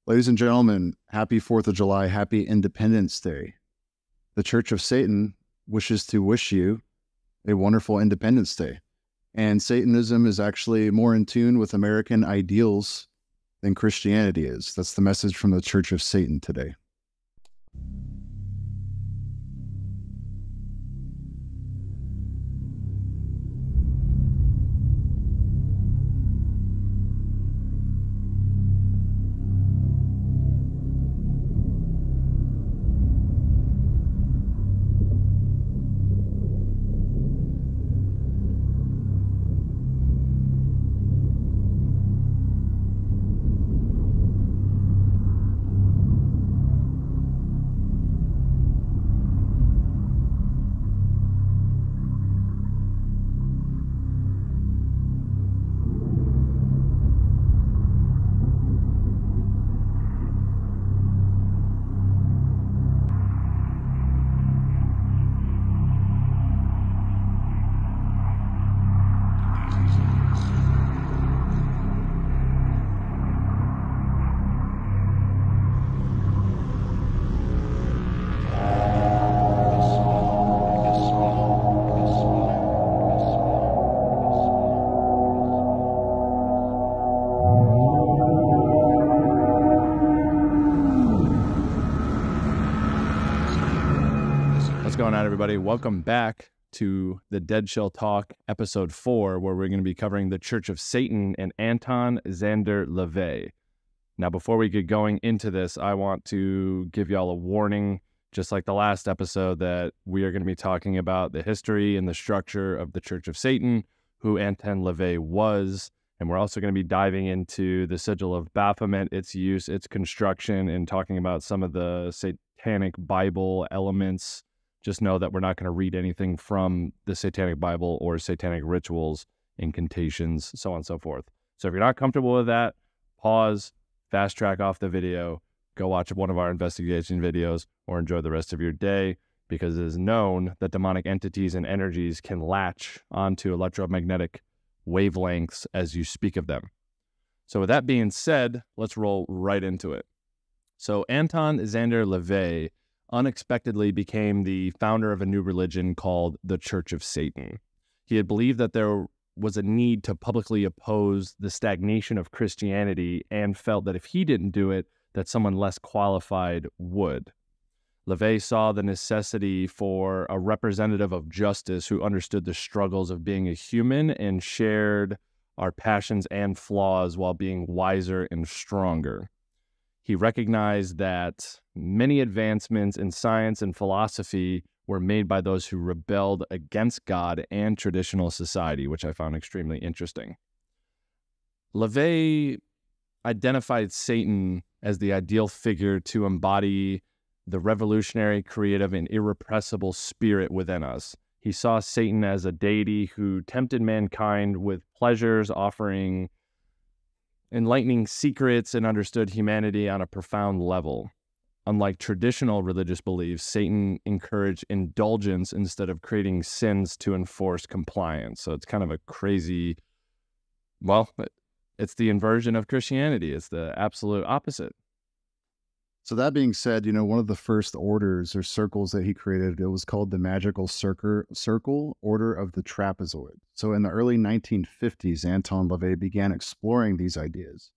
Ladies and gentlemen, happy 4th of July, happy Independence Day. The Church of Satan wishes to wish you a wonderful Independence Day. And Satanism is actually more in tune with American ideals than Christianity is. That's the message from the Church of Satan today. What's going on, everybody? Welcome back to the Dead Shall Talk, episode 4, where we're going to be covering the Church of Satan and Anton Levay. Now, before we get going into this, I want to give y'all a warning, just like the last episode, that we are going to be talking about the history and the structure of the Church of Satan, who Anton Levay was, and we're also going to be diving into the Sigil of Baphomet, its use, its construction, and talking about some of the satanic Bible elements. Just know that we're not going to read anything from the Satanic Bible or satanic rituals, incantations, so on and so forth. So if you're not comfortable with that, pause, fast track off the video, go watch one of our investigation videos, or enjoy the rest of your day, because it is known that demonic entities and energies can latch onto electromagnetic wavelengths as you speak of them. So with that being said, let's roll right into it. So Anton Levay unexpectedly became the founder of a new religion called the Church of Satan. He had believed that there was a need to publicly oppose the stagnation of Christianity and felt that if he didn't do it, that someone less qualified would. Levay saw the necessity for a representative of justice who understood the struggles of being a human and shared our passions and flaws while being wiser and stronger. He recognized that many advancements in science and philosophy were made by those who rebelled against God and traditional society, which I found extremely interesting. Levay identified Satan as the ideal figure to embody the revolutionary, creative, and irrepressible spirit within us. He saw Satan as a deity who tempted mankind with pleasures, offering enlightening secrets, and understood humanity on a profound level. Unlike traditional religious beliefs, Satan encouraged indulgence instead of creating sins to enforce compliance. So it's kind of a crazy, well, it's the inversion of Christianity. It's the absolute opposite. So that being said, one of the first orders or circles that he created, it was called the Magical Circle Order of the Trapezoid. So in the early 1950s, Anton Levay began exploring these ideas.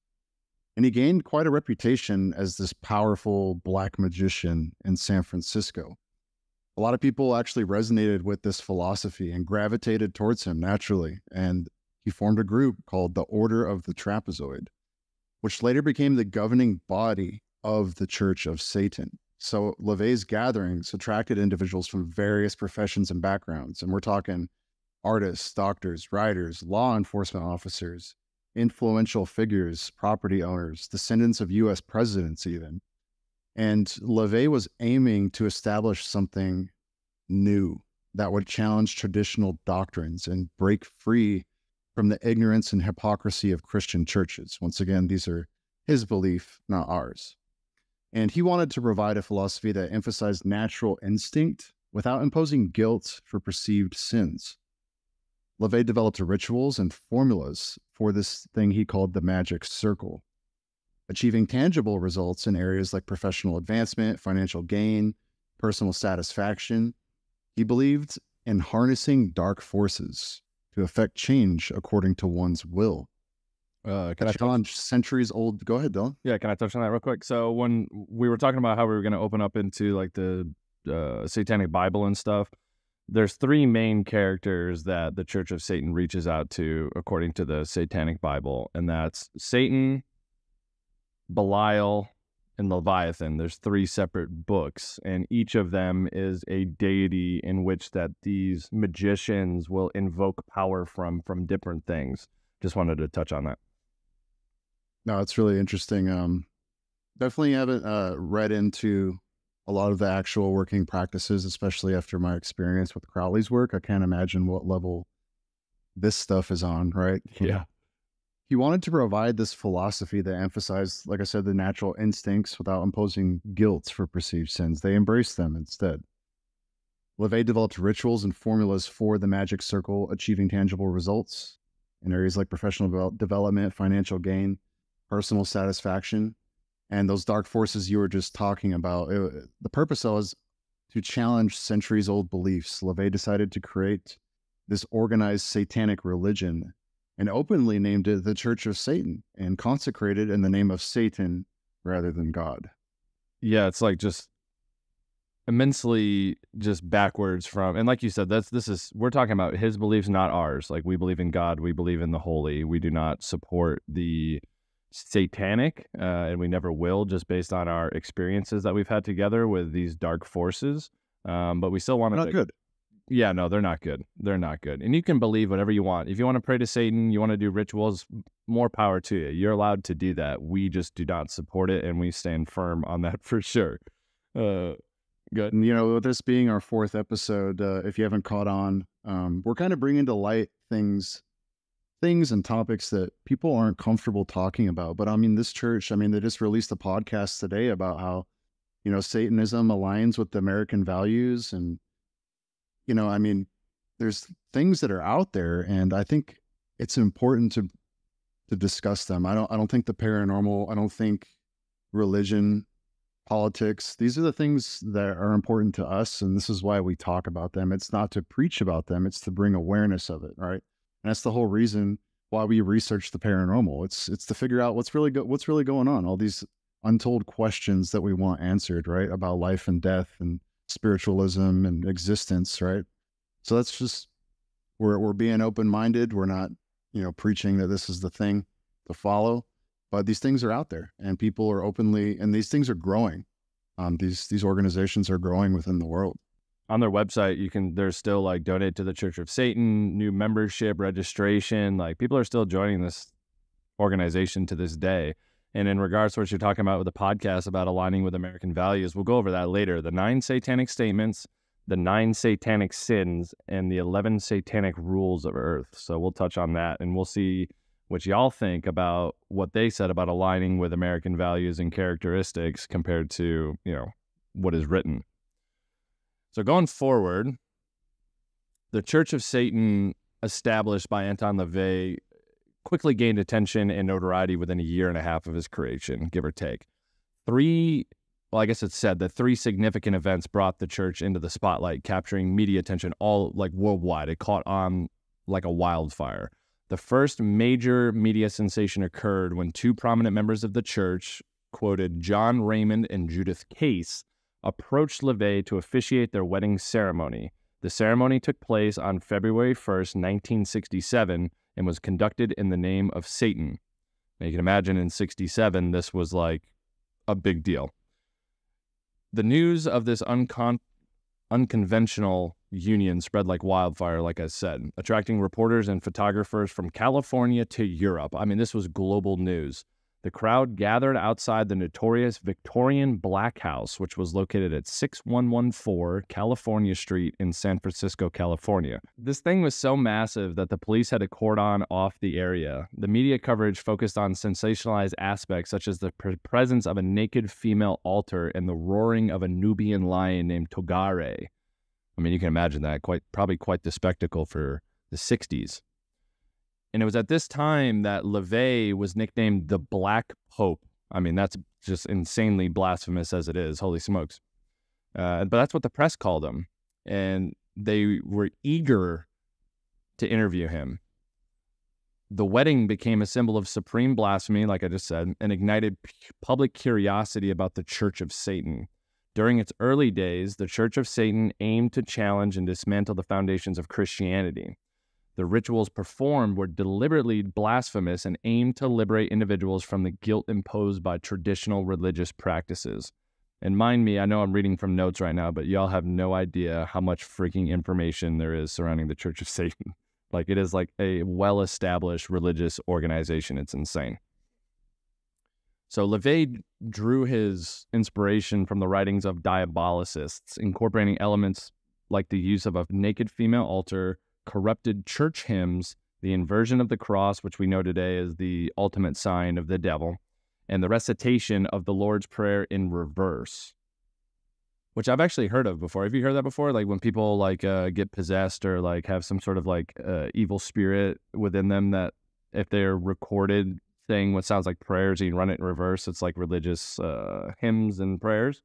And he gained quite a reputation as this powerful black magician in San Francisco. A lot of people actually resonated with this philosophy and gravitated towards him naturally. And he formed a group called the Order of the Trapezoid, which later became the governing body of the Church of Satan. So Levay's gatherings attracted individuals from various professions and backgrounds. And we're talking artists, doctors, writers, law enforcement officers, influential figures, property owners, descendants of U.S. presidents even. And Levay was aiming to establish something new that would challenge traditional doctrines and break free from the ignorance and hypocrisy of Christian churches. Once again, these are his belief, not ours. And he wanted to provide a philosophy that emphasized natural instinct without imposing guilt for perceived sins. Levay developed rituals and formulas for this thing he called the magic circle. achieving tangible results in areas like professional advancement, financial gain, personal satisfaction. He believed in harnessing dark forces to affect change according to one's will. Can A I challenge centuries old. Go ahead, Dylan. Yeah, can I touch on that real quick? So when we were talking about how we were going to open up into like the satanic Bible and stuff, there's three main characters that the Church of Satan reaches out to according to the satanic Bible, and that's Satan, Belial, and Leviathan. There's three separate books, and each of them is a deity in which that these magicians will invoke power from different things. Just wanted to touch on that. No, it's really interesting. Definitely haven't read into a lot of the actual working practices, especially after my experience with Crowley's work. I can't imagine what level this stuff is on, right? Yeah. He wanted to provide this philosophy that emphasized, like I said, the natural instincts without imposing guilt for perceived sins. They embraced them instead. Levay developed rituals and formulas for the magic circle, achieving tangible results in areas like professional development, financial gain, personal satisfaction, and those dark forces you were just talking about. The purpose was to challenge centuries-old beliefs. Levay decided to create this organized satanic religion and openly named it the Church of Satan and consecrated in the name of Satan rather than God. Yeah, it's like just immensely just backwards from, and like you said, we're talking about his beliefs, not ours. Like, we believe in God, we believe in the holy. We do not support the satanic, and we never will, just based on our experiences that we've had together with these dark forces. But we still want to. Not good. Yeah, no, they're not good. They're not good. And you can believe whatever you want. If you want to pray to Satan, you want to do rituals, more power to you. You're allowed to do that. We just do not support it, and we stand firm on that for sure. Good. And, with this being our fourth episode, if you haven't caught on, we're kind of bringing to light things and topics that people aren't comfortable talking about. But I mean, this church, they just released a podcast today about how, Satanism aligns with the American values. And, there's things that are out there, and I think it's important to discuss them. I don't think the paranormal, I don't think religion, politics, these are the things that are important to us. And this is why we talk about them. It's not to preach about them. It's to bring awareness of it. Right. And that's the whole reason why we research the paranormal. It's to figure out what's really going on. All these untold questions that we want answered, right? About life and death and spiritualism and existence, right? So that's just, we're being open-minded. We're not, preaching that this is the thing to follow, but these things are out there and people are openly, and these things are growing. These organizations are growing within the world. On their website, there's still like donate to the Church of Satan, new membership registration. Like, people are still joining this organization to this day. And in regards to what you're talking about with the podcast about aligning with American values, we'll go over that later. The 9 satanic statements, the 9 satanic sins, and the 11 satanic rules of earth. So we'll touch on that, and we'll see what y'all think about what they said about aligning with American values and characteristics compared to, what is written. So going forward, the Church of Satan, established by Anton Levay, quickly gained attention and notoriety within a year and a half of his creation, give or take. I guess it's said that 3 significant events brought the church into the spotlight, capturing media attention all like worldwide. It caught on like a wildfire. The first major media sensation occurred when 2 prominent members of the church, quoted John Raymond and Judith Case, approached Levay to officiate their wedding ceremony. The ceremony took place on February 1st, 1967, and was conducted in the name of Satan. Now, you can imagine in 67, this was like a big deal. The news of this unconventional union spread like wildfire, like I said, attracting reporters and photographers from California to Europe. This was global news. The crowd gathered outside the notorious Victorian Black House, which was located at 6114 California Street in San Francisco, California. This thing was so massive that the police had to cordon off the area. The media coverage focused on sensationalized aspects such as the presence of a naked female altar and the roaring of a Nubian lion named Togare. You can imagine that, probably quite the spectacle for the 60s. And it was at this time that Levay was nicknamed the Black Pope. I mean, that's just insanely blasphemous as it is. Holy smokes. But that's what the press called him. And they were eager to interview him. The wedding became a symbol of supreme blasphemy, like I just said, and ignited public curiosity about the Church of Satan. During its early days, the Church of Satan aimed to challenge and dismantle the foundations of Christianity. The rituals performed were deliberately blasphemous and aimed to liberate individuals from the guilt imposed by traditional religious practices. And mind me, I know I'm reading from notes right now, but y'all have no idea how much freaking information there is surrounding the Church of Satan. Like, it is like a well-established religious organization. It's insane. So Levay drew his inspiration from the writings of diabolicists, incorporating elements like the use of a naked female altar, corrupted church hymns, the inversion of the cross, which we know today is the ultimate sign of the devil, and the recitation of the Lord's Prayer in reverse, which I've actually heard of before. Have you heard that before? Like when people like get possessed or like have some sort of like evil spirit within them, that if they're recorded saying what sounds like prayers and you run it in reverse, it's like religious hymns and prayers.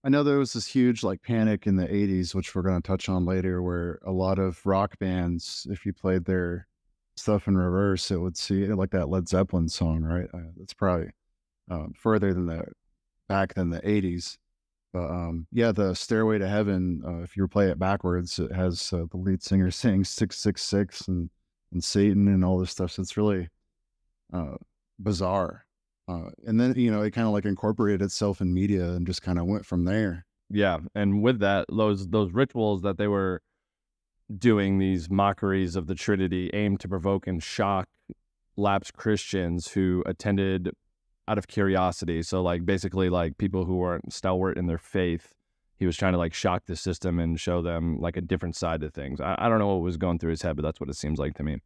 I know there was this huge like panic in the 80s, which we're going to touch on later, where a lot of rock bands, if you played their stuff in reverse, it would see like that Led Zeppelin song, right? That's probably further than back than the 80s. But yeah, the Stairway to Heaven, if you play it backwards, it has the lead singer saying 666 and Satan and all this stuff. So it's really bizarre. And then, you know, it kind of like incorporated itself in media and just kind of went from there. Yeah. And with that, those rituals that they were doing, these mockeries of the Trinity, aimed to provoke and shock lapsed Christians who attended out of curiosity. So like basically like people who weren't stalwart in their faith, he was trying to like shock the system and show them like a different side to things. I don't know what was going through his head, but that's what it seems like to me.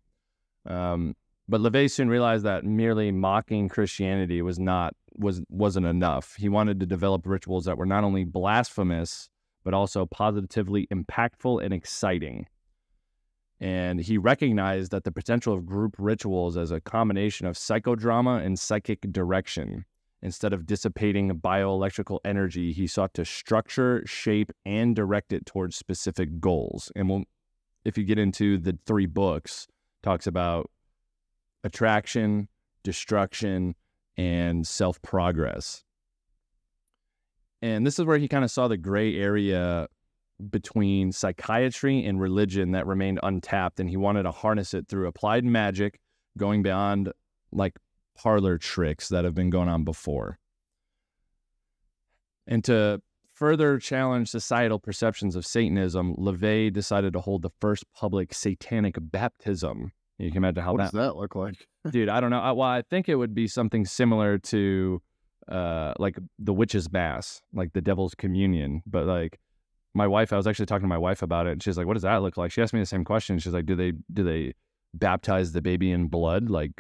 But Levay soon realized that merely mocking Christianity wasn't enough. He wanted to develop rituals that were not only blasphemous, but also positively impactful and exciting. And he recognized that the potential of group rituals as a combination of psychodrama and psychic direction. Instead of dissipating bioelectrical energy, he sought to structure, shape, and direct it towards specific goals. And if you get into the 3 books, talks about attraction, destruction, and self-progress. And this is where he kind of saw the gray area between psychiatry and religion that remained untapped, and he wanted to harness it through applied magic, going beyond like parlor tricks that have been going on before. And to further challenge societal perceptions of Satanism, Levay decided to hold the first public satanic baptism. You can imagine how what does that look like? Dude, I don't know. Well, I think it would be something similar to like the witch's mass, like the devil's communion. But like my wife, I was actually talking to my wife about it, and she's like, what does that look like? She asked me the same question. She's like, do they baptize the baby in blood, like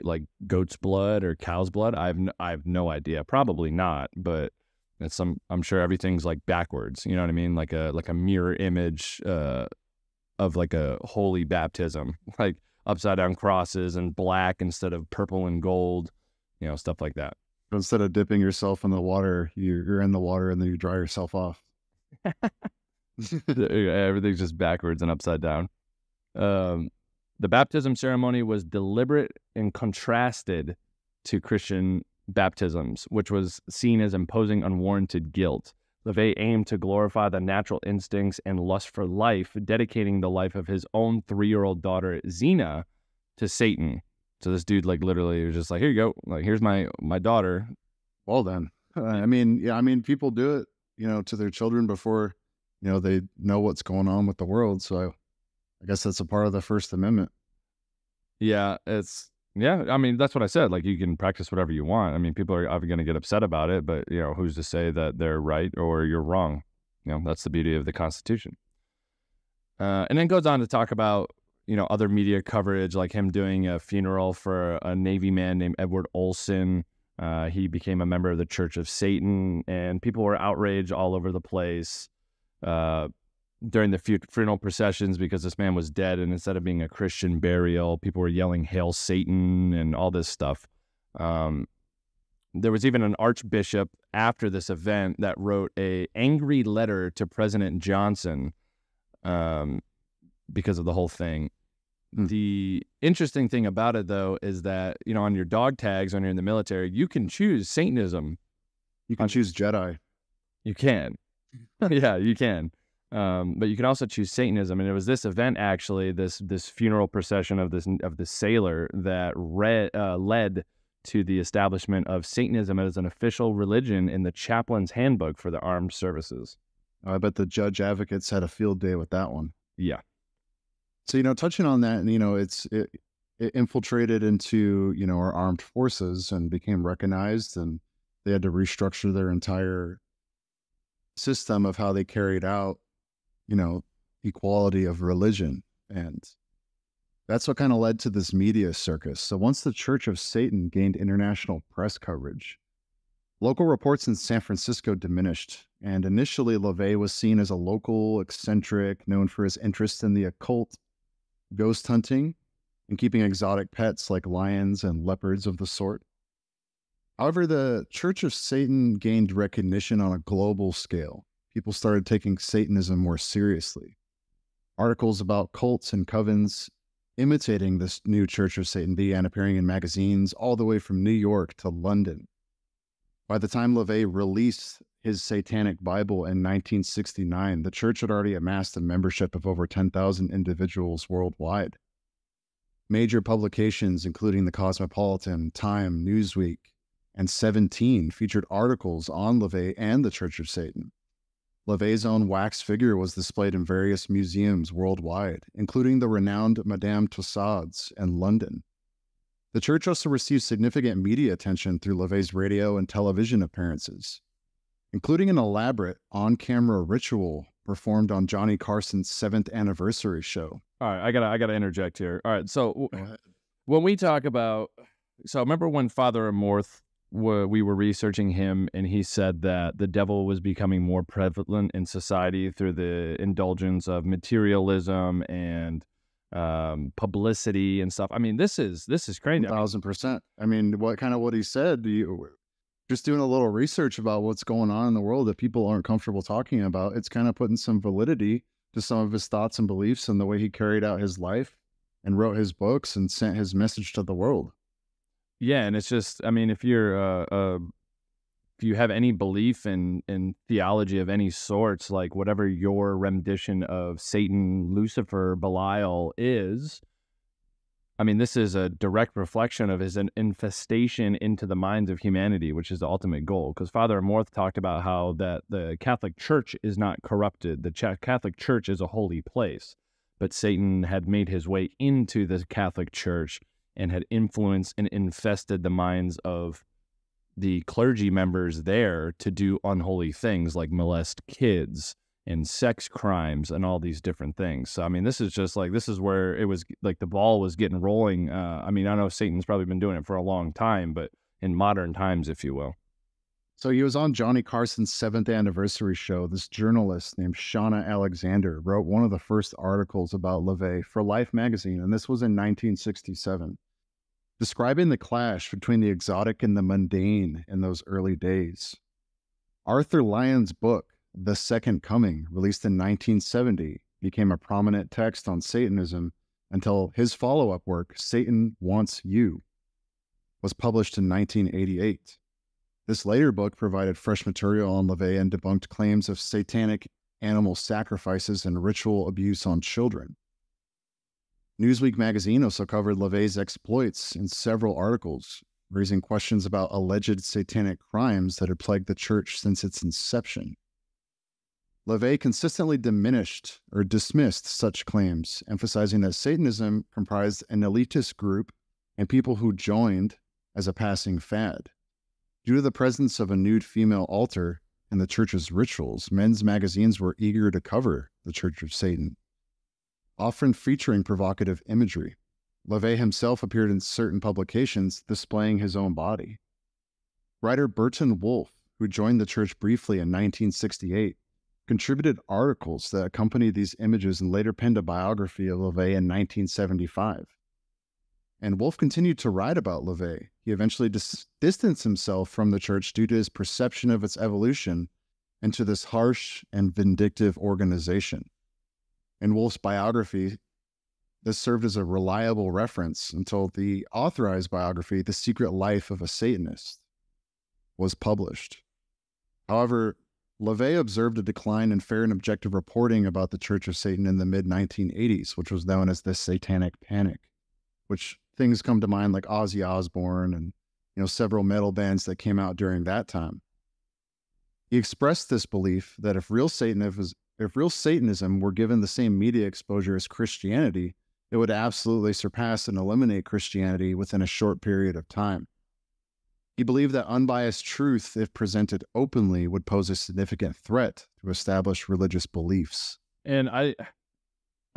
goat's blood or cow's blood? I have no idea. Probably not, but I'm sure everything's like backwards. You know what I mean? Like a mirror image of like a holy baptism, like upside down crosses and black instead of purple and gold, you know, stuff like that. Instead of dipping yourself in the water, you're in the water and then you dry yourself off. Everything's just backwards and upside down. The baptism ceremony was deliberate and contrasted to Christian baptisms, which was seen as imposing unwarranted guilt. Levay aimed to glorify the natural instincts and lust for life, dedicating the life of his own 3-year-old daughter, Xena, to Satan. So this dude, like, literally was just like, here you go. Like, here's my daughter. Well then. I mean, people do it, you know, to their children before, you know, they know what's going on with the world. So I guess that's a part of the First Amendment. Yeah, I mean, that's what I said. Like, you can practice whatever you want. I mean, people are obviously going to get upset about it, but, you know, who's to say that they're right or you're wrong? You know, that's the beauty of the Constitution. And then goes on to talk about, you know, other media coverage, like him doing a funeral for a Navy man named Edward Olson. He became a member of the Church of Satan, and people were outraged all over the place during the funeral processions because this man was dead, and instead of being a Christian burial, people were yelling "Hail Satan" and all this stuff. There was even an archbishop after this event that wrote a angry letter to President Johnson because of the whole thing. The interesting thing about it, though, is that, you know, on your dog tags when you're in the military, you can choose Satanism. You can choose Jedi. You can. Yeah, you can. But you can also choose Satanism. And it was this event, actually, this funeral procession of the sailor that led to the establishment of Satanism as an official religion in the chaplain's handbook for the armed services. I bet the judge advocates had a field day with that one. Yeah. So, you know, touching on that, and, you know, it infiltrated into, you know, our armed forces and became recognized, and they had to restructure their entire system of how they carried out, you know, equality of religion. And that's what kind of led to this media circus. So once the Church of Satan gained international press coverage, local reports in San Francisco diminished. And initially, Levay was seen as a local eccentric known for his interest in the occult, ghost hunting, and keeping exotic pets like lions and leopards of the sort. However, the Church of Satan gained recognition on a global scale. People started taking Satanism more seriously. Articles about cults and covens imitating this new Church of Satan began appearing in magazines all the way from New York to London. By the time Levay released his Satanic Bible in 1969, the church had already amassed a membership of over 10,000 individuals worldwide. Major publications, including the Cosmopolitan, Time, Newsweek, and 17, featured articles on Levay and the Church of Satan. Levay's own wax figure was displayed in various museums worldwide, including the renowned Madame Tussauds in London. The church also received significant media attention through Levay's radio and television appearances, including an elaborate on-camera ritual performed on Johnny Carson's 7th anniversary show. All right, I gotta interject here. All right, so when we talk about, so remember when Father Amorth, we were researching him, and he said that the devil was becoming more prevalent in society through the indulgence of materialism and publicity and stuff. I mean, this is crazy. 1,000%. I mean, what he said, just doing a little research about what's going on in the world that people aren't comfortable talking about, it's kind of putting some validity to some of his thoughts and beliefs and the way he carried out his life and wrote his books and sent his message to the world. Yeah, and it's just, I mean, if you're if you have any belief in theology of any sorts, like whatever your rendition of Satan, Lucifer, Belial is, I mean, this is a direct reflection of his infestation into the minds of humanity, which is the ultimate goal. Because Father Amorth talked about how that the Catholic Church is not corrupted. The Catholic Church is a holy place, but Satan had made his way into the Catholic Church and had influenced and infested the minds of the clergy members there to do unholy things like molest kids and sex crimes and all these different things. So, I mean, this is just like, this is where it was like the ball was getting rolling. I mean, I know Satan's probably been doing it for a long time, but in modern times, if you will. So he was on Johnny Carson's 7th anniversary show. This journalist named Shauna Alexander wrote one of the first articles about Levay for Life magazine, and this was in 1967, describing the clash between the exotic and the mundane in those early days. Arthur Lyon's book, The Second Coming, released in 1970, became a prominent text on Satanism until his follow-up work, Satan Wants You, was published in 1988. This later book provided fresh material on Levay and debunked claims of satanic animal sacrifices and ritual abuse on children. Newsweek magazine also covered Levay's exploits in several articles, raising questions about alleged satanic crimes that had plagued the church since its inception. Levay consistently diminished or dismissed such claims, emphasizing that Satanism comprised an elitist group and people who joined as a passing fad. Due to the presence of a nude female altar in the church's rituals, men's magazines were eager to cover the Church of Satan, often featuring provocative imagery. Levay himself appeared in certain publications displaying his own body. Writer Burton Wolfe, who joined the church briefly in 1968, contributed articles that accompanied these images and later penned a biography of Levay in 1975. And Wolf continued to write about Levay. He eventually distanced himself from the church due to his perception of its evolution into this harsh and vindictive organization. In Wolf's biography, this served as a reliable reference until the authorized biography, The Secret Life of a Satanist, was published. However, Levay observed a decline in fair and objective reporting about the Church of Satan in the mid-1980s, which was known as the Satanic Panic, which things come to mind like Ozzy Osbourne and several metal bands that came out during that time. He expressed this belief that if real Satanism were given the same media exposure as Christianity, it would absolutely surpass and eliminate Christianity within a short period of time. He believed that unbiased truth, if presented openly, would pose a significant threat to established religious beliefs. And I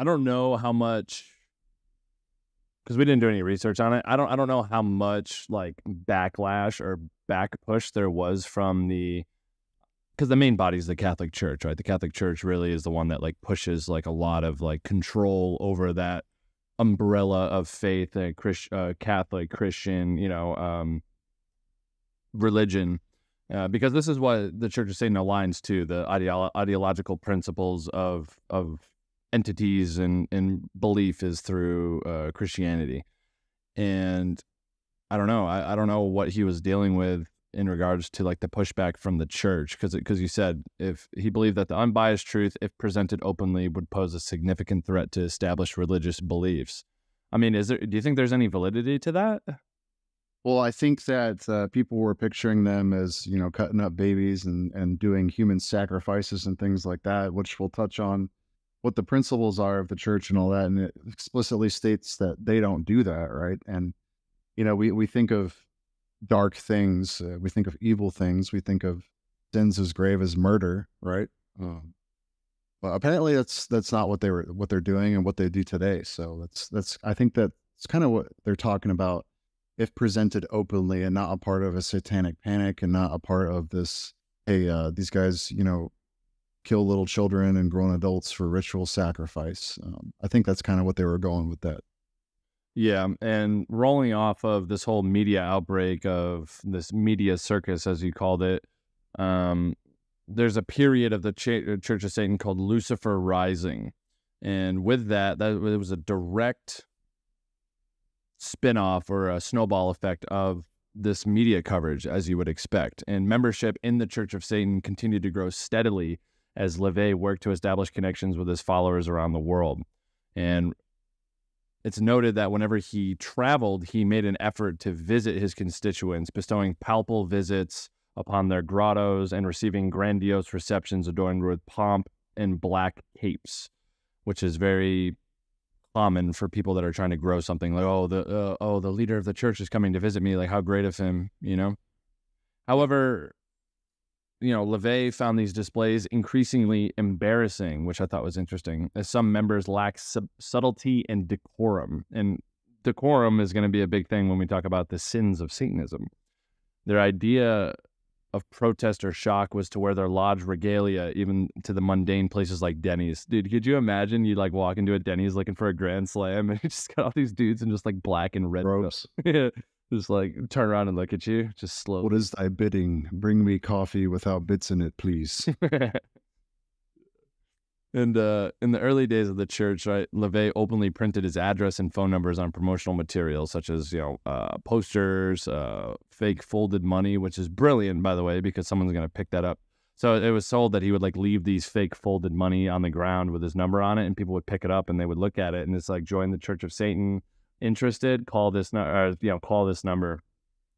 don't know how much, because we didn't do any research on it. I don't know how much like backlash or back push there was from because the main body is the Catholic Church, right? The Catholic Church really is the one that like pushes like a lot of like control over that umbrella of faith, Catholic, Christian, religion, because this is what the Church of Satan aligns to, the ideological principles of entities and belief is through Christianity. And I don't know. I don't know what he was dealing with in regards to like the pushback from the church, because you said if he believed that the unbiased truth, if presented openly, would pose a significant threat to established religious beliefs. I mean, do you think there's any validity to that? Well, I think that people were picturing them as, cutting up babies and doing human sacrifices and things like that, which we'll touch on what the principles are of the church and all that. And it explicitly states that they don't do that, right? And, we think of dark things, we think of evil things, we think of sins as grave as murder, right? But apparently that's not what they're doing and what they do today. So I think that's kind of what they're talking about, if presented openly and not a part of a satanic panic and not a part of this, hey, these guys, kill little children and grown adults for ritual sacrifice. I think that's kind of what they were going with that. Yeah, and rolling off of this whole media outbreak of this media circus, as you called it, there's a period of the Church of Satan called Lucifer Rising. And with that it was a direct spin-off or a snowball effect of this media coverage, as you would expect. And membership in the Church of Satan continued to grow steadily as Levay worked to establish connections with his followers around the world. And it's noted that whenever he traveled, he made an effort to visit his constituents, bestowing palpable visits upon their grottos and receiving grandiose receptions adorned with pomp and black capes, which is very common for people that are trying to grow something. Like, the leader of the church is coming to visit me. Like, how great of him, However, Levay found these displays increasingly embarrassing, which I thought was interesting, as some members lack subtlety and decorum. And decorum is going to be a big thing when we talk about the sins of Satanism. Their idea of protest or shock was to wear their lodge regalia even to the mundane places like Denny's. Dude, could you imagine you like walk into a Denny's looking for a Grand Slam and you just got all these dudes in just like black and red robes? Just like turn around and look at you, just slow. What is thy bidding? Bring me coffee without bits in it, please. And in the early days of the church, right, Levay openly printed his address and phone numbers on promotional materials such as, posters, fake folded money, which is brilliant, by the way, because someone's going to pick that up. So it was sold that he would like leave these fake folded money on the ground with his number on it, and people would pick it up and they would look at it, and it's like, join the Church of Satan. Interested? Call this call this number.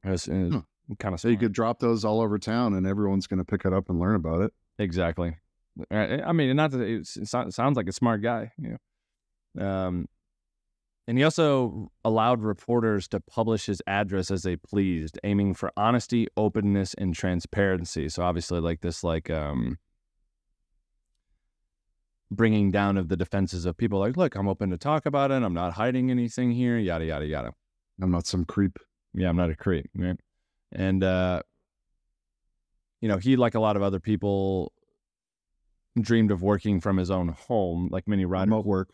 Kind of so you could drop those all over town, and everyone's going to pick it up and learn about it. Exactly. I mean, not that it sounds like a smart guy, And he also allowed reporters to publish his address as they pleased, aiming for honesty, openness, and transparency. So obviously, like this, bringing down of the defenses of people like, look, I'm open to talk about it. I'm not hiding anything here, yada, yada, yada. I'm not some creep. Yeah, I'm not a creep. Right? And, he, like a lot of other people, dreamed of working from his own home, like many writers. Remote work.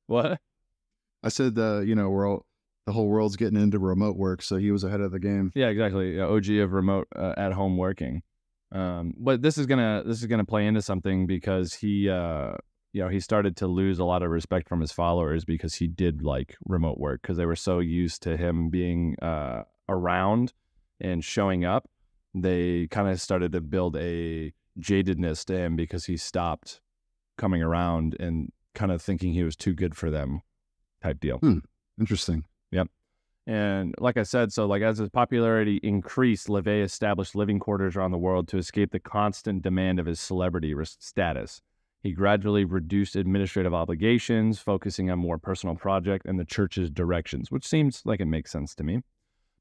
What? I said, the whole world's getting into remote work, so he was ahead of the game. Yeah, exactly. OG of remote at home working. But this is gonna play into something because he he started to lose a lot of respect from his followers because he did like remote work because they were so used to him being around and showing up. They kind of started to build a jadedness to him because he stopped coming around and kind of thinking he was too good for them type deal. Interesting. Yep. And like I said, so like as his popularity increased, Levay established living quarters around the world to escape the constant demand of his celebrity status. He gradually reduced administrative obligations, focusing on more personal projects and the church's directions, which seems like it makes sense to me.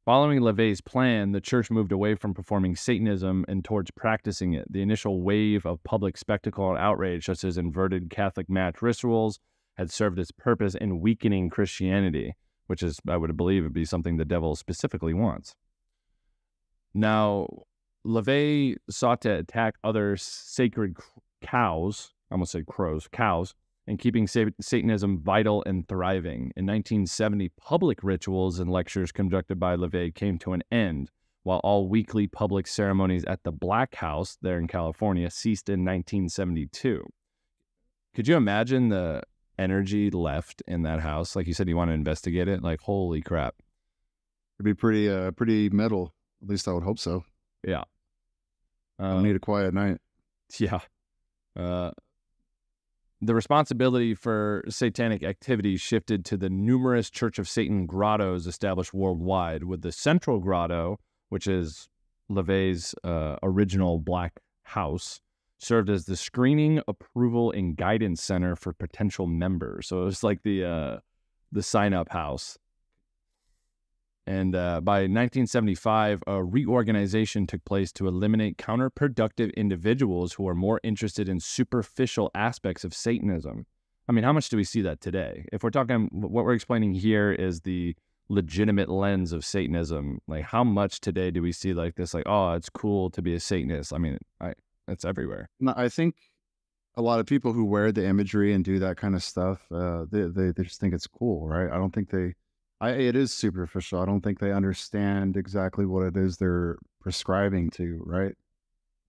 Following Levay's plan, the church moved away from performing Satanism and towards practicing it. The initial wave of public spectacle and outrage, such as inverted Catholic match rituals, had served its purpose in weakening Christianity, which is, I would believe, would be something the devil specifically wants. Now, Levay sought to attack other sacred cows, I almost said crows, cows, and keeping Satanism vital and thriving. In 1970, public rituals and lectures conducted by Levay came to an end, while all weekly public ceremonies at the Black House there in California ceased in 1972. Could you imagine the energy left in that house? Like you said, you want to investigate it? Like, holy crap. It'd be pretty metal. At least I would hope so. Yeah. I need a quiet night. Yeah. The responsibility for satanic activity shifted to the numerous Church of Satan grottos established worldwide, with the central grotto, which is Levay's original Black House, served as the screening, approval, and guidance center for potential members. So it was like the sign-up house. And by 1975, a reorganization took place to eliminate counterproductive individuals who are more interested in superficial aspects of Satanism. I mean, how much do we see that today? If we're talking, what we're explaining here is the legitimate lens of Satanism. Like, how much today do we see like this? Like, oh, it's cool to be a Satanist. I mean, it's everywhere. No, I think a lot of people who wear the imagery and do that kind of stuff, they just think it's cool, right? I don't think it is superficial. I don't think they understand exactly what it is they're prescribing to, right?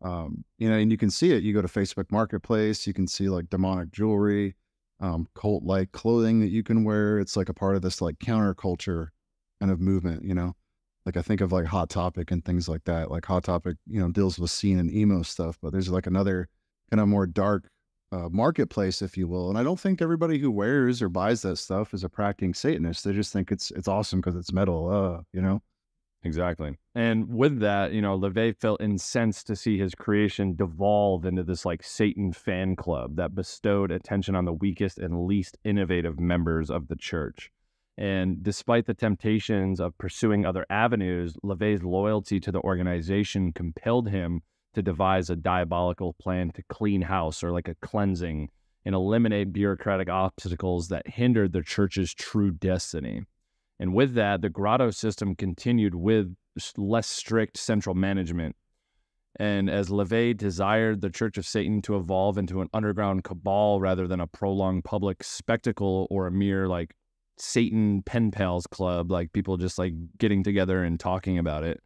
And you can see it. You go to Facebook Marketplace, you can see like demonic jewelry, cult-like clothing that you can wear. It's like a part of this like counterculture kind of movement, Like I think of like Hot Topic and things like that. Like Hot Topic, deals with scene and emo stuff, but there's like another kind of more dark marketplace, if you will. And I don't think everybody who wears or buys that stuff is a practicing Satanist. They just think it's awesome because it's metal, Exactly. And with that, Levay felt incensed to see his creation devolve into this like Satan fan club that bestowed attention on the weakest and least innovative members of the church. And despite the temptations of pursuing other avenues, Levay's loyalty to the organization compelled him to devise a diabolical plan to clean house, or like a cleansing, and eliminate bureaucratic obstacles that hindered the church's true destiny. And with that, the grotto system continued with less strict central management. And as Levay desired the Church of Satan to evolve into an underground cabal rather than a prolonged public spectacle or a mere like Satan pen pals club, like people just like getting together and talking about it.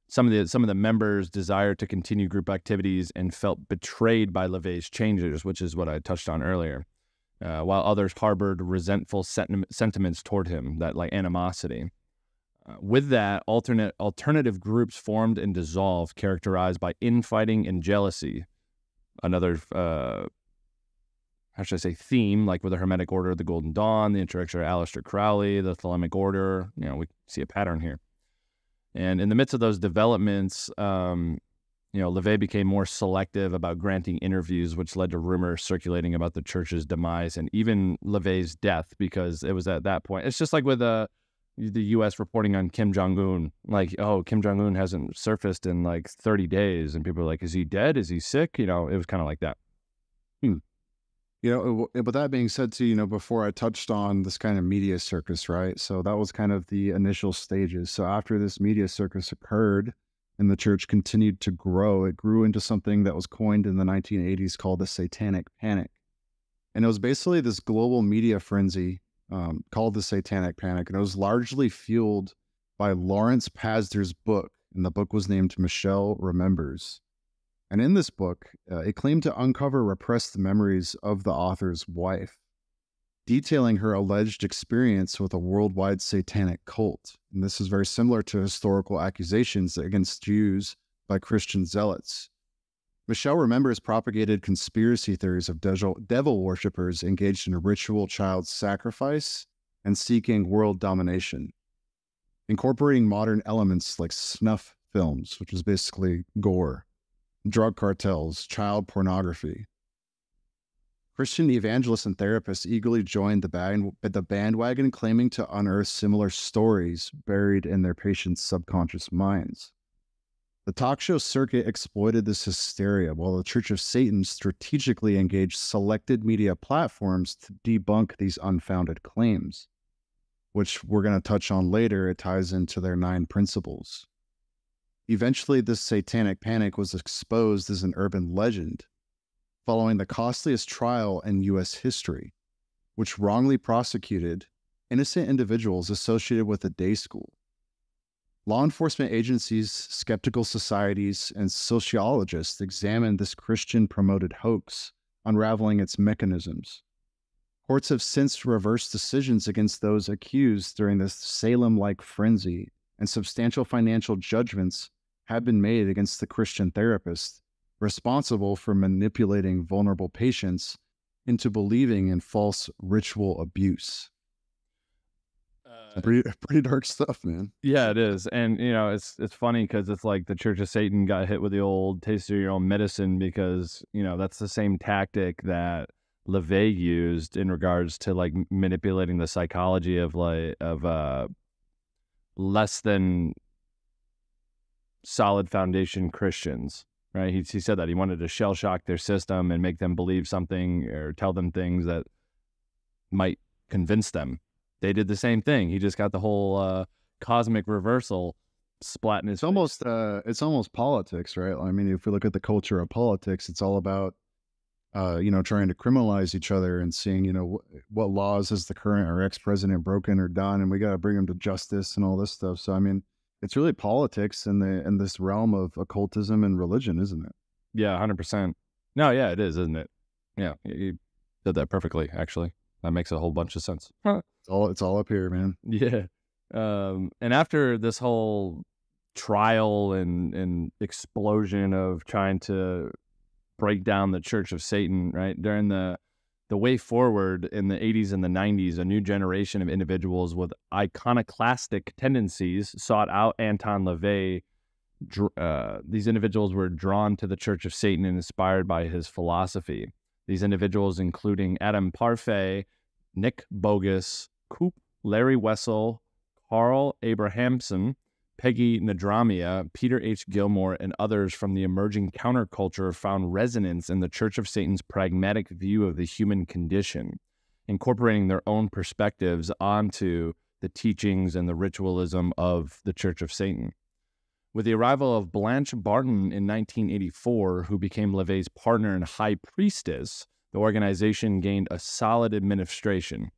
Some of the members desired to continue group activities and felt betrayed by Levay's changes, which is what I touched on earlier, while others harbored resentful sentiments toward him, that like animosity. With that, alternative groups formed and dissolved, characterized by infighting and jealousy. Another, how should I say, theme, like with the Hermetic Order of the Golden Dawn, the introduction of Aleister Crowley, the Thelemic Order. We see a pattern here. And in the midst of those developments, Levay became more selective about granting interviews, which led to rumors circulating about the church's demise and even Levay's death, because it was at that point. It's just like with the U.S. reporting on Kim Jong-un, like, oh, Kim Jong-un hasn't surfaced in like 30 days. And people are like, is he dead? Is he sick? It was kind of like that. But that being said too, before I touched on this kind of media circus, right? So that was kind of the initial stages. So after this media circus occurred and the church continued to grow, it grew into something that was coined in the 1980s called the satanic panic. And it was basically this global media frenzy called the Satanic Panic, and it was largely fueled by Lawrence Pasder's book, and the book was named Michelle Remembers. And in this book, it claimed to uncover repressed memories of the author's wife, detailing her alleged experience with a worldwide satanic cult. And this is very similar to historical accusations against Jews by Christian zealots. Michelle Remembers propagated conspiracy theories of devil worshippers engaged in ritual child sacrifice and seeking world domination, incorporating modern elements like snuff films, which is basically gore, drug cartels, child pornography. Christian evangelists and therapists eagerly joined the bandwagon, claiming to unearth similar stories buried in their patients' subconscious minds. The talk show circuit exploited this hysteria, while the Church of Satan strategically engaged selected media platforms to debunk these unfounded claims, which we're going to touch on later. It ties into their 9 principles. Eventually, this satanic panic was exposed as an urban legend, following the costliest trial in U.S. history, which wrongly prosecuted innocent individuals associated with the day school. Law enforcement agencies, skeptical societies, and sociologists examined this Christian-promoted hoax, unraveling its mechanisms. Courts have since reversed decisions against those accused during this Salem-like frenzy, and substantial financial judgments have been made against the Christian therapist responsible for manipulating vulnerable patients into believing in false ritual abuse. Pretty dark stuff, man. Yeah, it is. And, it's funny because it's like the Church of Satan got hit with the old taste of your own medicine because, that's the same tactic that Levay used in regards to like manipulating the psychology of less than solid foundation Christians, right? He said that he wanted to shell shock their system and make them believe something or tell them things that might convince them. They did the same thing. He just got the whole cosmic reversal splat in his face. It's almost politics, right? I mean, if we look at the culture of politics, it's all about, trying to criminalize each other and seeing, what laws has the current or ex-president broken or done, and we got to bring him to justice and all this stuff. So, I mean, it's really politics in this realm of occultism and religion, isn't it? Yeah, 100%. No, yeah, it is, isn't it? Yeah, you did that perfectly, actually. That makes a whole bunch of sense. It's all up here, man. Yeah. And after this whole trial and explosion of trying to break down the Church of Satan, right, during the way forward in the 80s and the 90s, a new generation of individuals with iconoclastic tendencies sought out Anton Levay. These individuals were drawn to the Church of Satan and inspired by his philosophy. These individuals, including Adam Parfait, Nick Bogus, Coop, Larry Wessel, Carl Abrahamson, Peggy Nadramia, Peter H. Gilmore, and others from the emerging counterculture found resonance in the Church of Satan's pragmatic view of the human condition, incorporating their own perspectives onto the teachings and the ritualism of the Church of Satan. With the arrival of Blanche Barton in 1984, who became Levay's partner and high priestess, the organization gained a solid administration.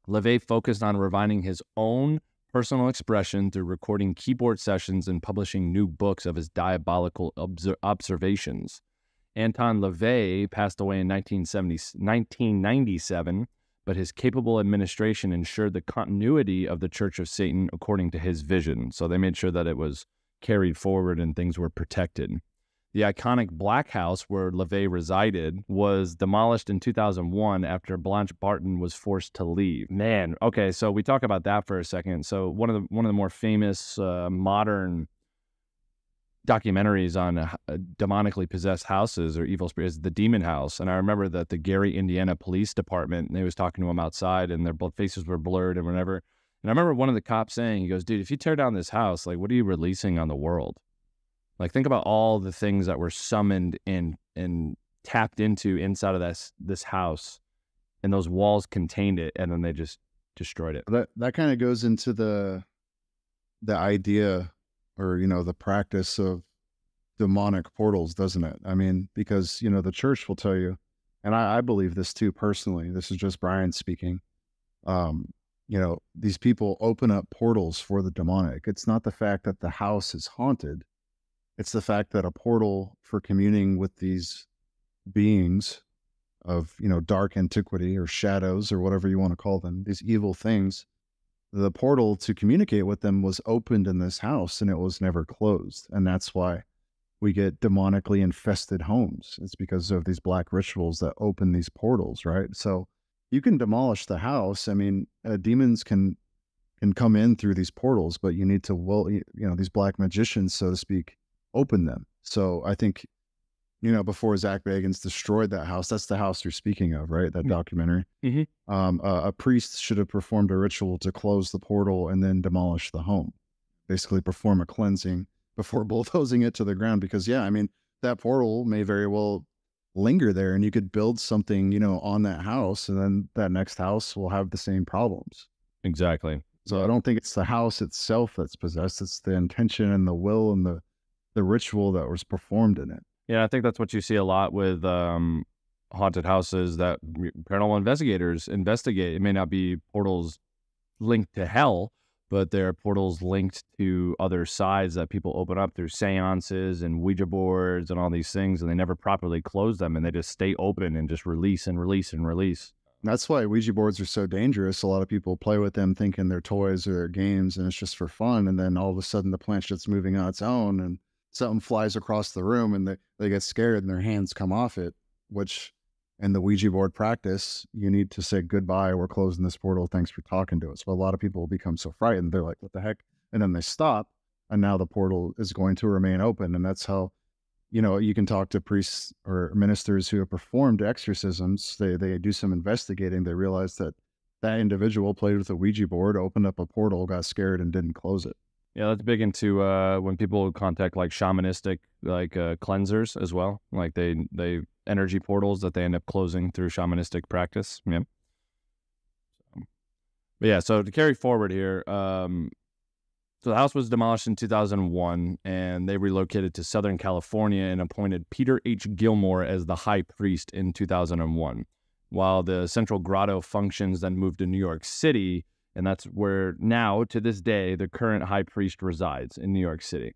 Levay focused on refining his own personal expression through recording keyboard sessions and publishing new books of his diabolical observations. Anton Levay passed away in 1997, but his capable administration ensured the continuity of the Church of Satan according to his vision. So they made sure that it was carried forward and things were protected. The iconic Black House where Levay resided was demolished in 2001 after Blanche Barton was forced to leave. Man, okay, so we talk about that for a second. So one of the more famous modern documentaries on demonically possessed houses or evil spirits is The Demon House. And I remember that the Gary, Indiana Police Department, they was talking to them outside and their faces were blurred and whatever. And I remember one of the cops saying, he goes, dude, if you tear down this house, like, what are you releasing on the world? Like, think about all the things that were summoned and tapped into inside of this house, and those walls contained it, and then they just destroyed it. That kind of goes into the idea or, the practice of demonic portals, doesn't it? I mean, because, the church will tell you, and I believe this too personally, this is just Brian speaking, um, these people open up portals for the demonic. It's not the fact that the house is haunted. It's the fact that a portal for communing with these beings of, dark antiquity or shadows or whatever you want to call them, these evil things, the portal to communicate with them was opened in this house and it was never closed. And that's why we get demonically infested homes. It's because of these black rituals that open these portals, right? So you can demolish the house. I mean, demons can come in through these portals, but you need to, these black magicians, so to speak, open them. So I think, before Zach Bagans destroyed that house, that's the house you're speaking of, right? That documentary. Mm-hmm. A priest should have performed a ritual to close the portal and then demolish the home, basically perform a cleansing before bulldozing it to the ground. Because, yeah, I mean, that portal may very well linger there and you could build something, on that house, and then that next house will have the same problems. Exactly. So I don't think it's the house itself that's possessed. It's the intention and the will and the ritual that was performed in it. Yeah, I think that's what you see a lot with haunted houses that paranormal investigators investigate. It may not be portals linked to hell, but they're portals linked to other sides that people open up through seances and Ouija boards and all these things, and they never properly close them, and they just stay open and just release and release and release. That's why Ouija boards are so dangerous. A lot of people play with them thinking they're toys or they're games and it's just for fun. And then all of a sudden the planchet's moving on its own and something flies across the room and they get scared and their hands come off it, which in the Ouija board practice, you need to say goodbye. We're closing this portal. Thanks for talking to us. But a lot of people will become so frightened. They're like, what the heck? And then they stop. And now the portal is going to remain open. And that's how, you can talk to priests or ministers who have performed exorcisms. They do some investigating. They realize that individual played with a Ouija board, opened up a portal, got scared, and didn't close it. Yeah, that's big into when people contact like shamanistic cleansers as well. Like they energy portals that they end up closing through shamanistic practice. Yeah. But yeah, so to carry forward here, so the house was demolished in 2001, and they relocated to Southern California and appointed Peter H. Gilmore as the high priest in 2001, while the central grotto functions then moved to New York City. And that's where now, to this day, the current high priest resides in New York City.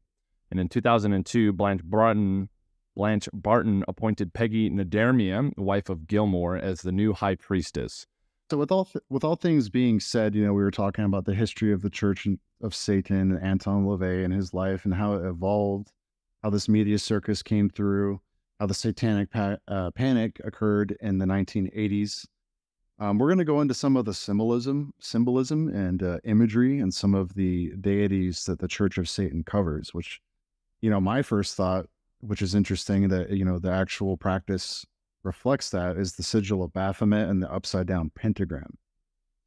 And in 2002, Blanche Barton appointed Peggy Nadermia, wife of Gilmore, as the new high priestess. So with all things being said, we were talking about the history of the Church of Satan and Anton Levay and his life and how it evolved, how this media circus came through, how the satanic panic occurred in the 1980s. We're going to go into some of the symbolism and imagery and some of the deities that the Church of Satan covers, which, my first thought, which is interesting that, the actual practice reflects that, is the sigil of Baphomet and the upside down pentagram.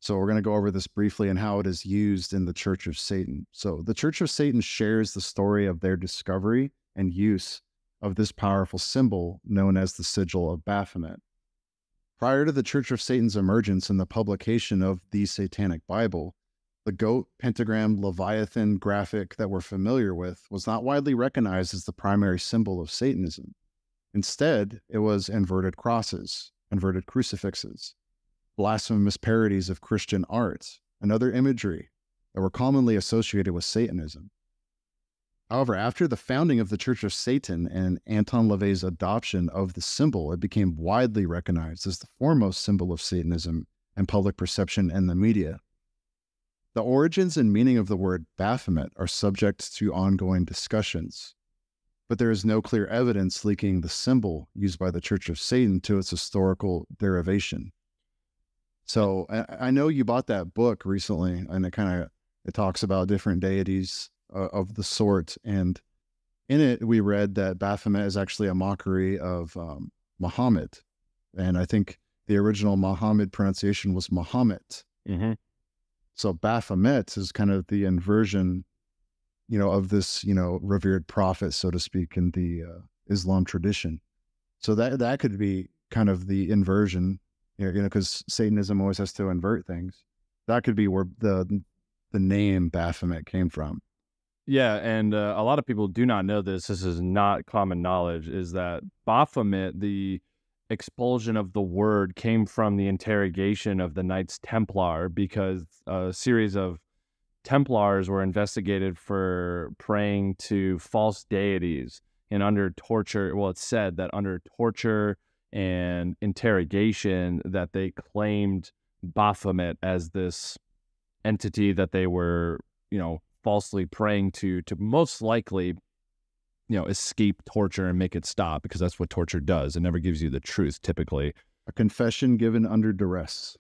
So we're going to go over this briefly and how it is used in the Church of Satan. So the Church of Satan shares the story of their discovery and use of this powerful symbol known as the sigil of Baphomet. Prior to the Church of Satan's emergence and the publication of the Satanic Bible, the goat, pentagram, Leviathan graphic that we're familiar with was not widely recognized as the primary symbol of Satanism. Instead, it was inverted crosses, inverted crucifixes, blasphemous parodies of Christian art, and other imagery that were commonly associated with Satanism. However, after the founding of the Church of Satan and Anton Levay's adoption of the symbol, it became widely recognized as the foremost symbol of Satanism and public perception in the media. The origins and meaning of the word Baphomet are subject to ongoing discussions, but there is no clear evidence linking the symbol used by the Church of Satan to its historical derivation. So I know you bought that book recently, and it talks about different deities of the sort. And in it, we read that Baphomet is actually a mockery of Muhammad. And I think the original Muhammad pronunciation was Muhammad. Mm-hmm. So Baphomet is kind of the inversion, of this, revered prophet, so to speak, in the Islam tradition. So that could be kind of the inversion, because Satanism always has to invert things. That could be where the name Baphomet came from. Yeah, and a lot of people do not know this. This is not common knowledge, is that Baphomet, the expulsion of the word came from the interrogation of the Knights Templar, because a series of Templars were investigated for praying to false deities, and under torture, well, it's said that under torture and interrogation that they claimed Baphomet as this entity that they were, falsely praying to most likely, escape torture and make it stop, because that's what torture does. It never gives you the truth, typically. A confession given under duress.